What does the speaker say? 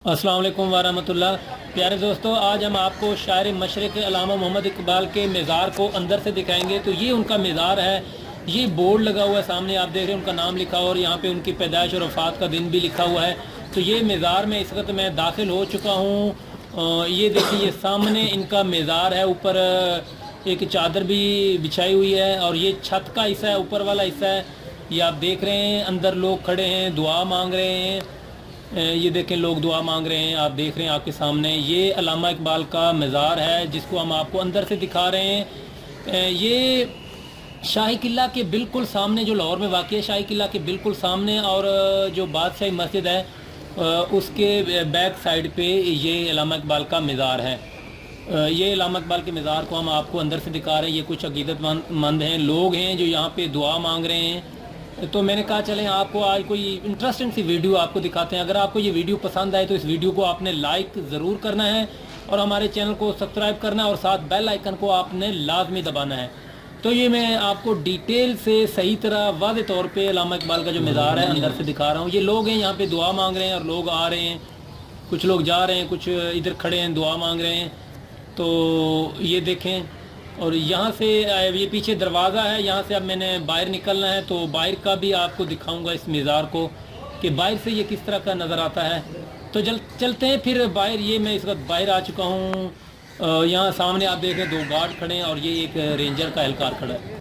अस्सलाम वालेकुम वरहमतुल्लाह। प्यारे दोस्तों, आज हम आपको शायर मशरक़ अल्लामा मोहम्मद इकबाल के मज़ार को अंदर से दिखाएंगे। तो ये उनका मज़ार है, ये बोर्ड लगा हुआ है सामने, आप देख रहे हैं उनका नाम लिखा हुआ और यहाँ पे उनकी पैदाइश और वफ़ात का दिन भी लिखा हुआ है। तो ये मज़ार में इस वक्त मैं दाखिल हो चुका हूँ। ये देखिए, ये सामने इनका मज़ार है, ऊपर एक चादर भी बिछाई हुई है और ये छत का हिस्सा है, ऊपर वाला हिस्सा है, ये आप देख रहे हैं। अंदर लोग खड़े हैं, दुआ मांग रहे हैं। ये देखें, लोग दुआ मांग रहे हैं, आप देख रहे हैं आपके सामने। ये अल्लामा इकबाल का मज़ार है जिसको हम आपको अंदर से दिखा रहे हैं। ये शाही किला के बिल्कुल सामने, जो लाहौर में वाक़ है, शाही किला के बिल्कुल सामने, और जो बादशाही मस्जिद है उसके बैक साइड पे ये अल्लामा इकबाल का मज़ार है। ये अल्लामा इकबाल के मज़ार को हम आपको अंदर से दिखा रहे हैं। ये कुछ अक़ीदतमंद हैं, लोग हैं जो यहाँ पे दुआ मांग रहे हैं। तो मैंने कहा चलें आपको आज कोई इंटरेस्टिंग सी वीडियो आपको दिखाते हैं। अगर आपको ये वीडियो पसंद आए तो इस वीडियो को आपने लाइक ज़रूर करना है और हमारे चैनल को सब्सक्राइब करना है और साथ बेल आइकन को आपने लाजमी दबाना है। तो ये मैं आपको डिटेल से सही तरह वाज़े तौर पे अल्लामा इकबाल का जो मज़ार है अंदर से दिखा रहा हूँ। ये लोग हैं यहाँ पे दुआ मांग रहे हैं और लोग आ रहे हैं, कुछ लोग जा रहे हैं, कुछ इधर खड़े हैं दुआ मांग रहे हैं। तो ये देखें, और यहाँ से ये पीछे दरवाज़ा है, यहाँ से अब मैंने बाहर निकलना है। तो बाहर का भी आपको दिखाऊंगा इस मज़ार को कि बाहर से ये किस तरह का नज़र आता है। तो चलते हैं फिर बाहर। ये मैं इस वक्त बाहर आ चुका हूँ। यहाँ सामने आप देख रहे हैं 2 गार्ड खड़े हैं और ये एक रेंजर का एहलकार खड़ा है।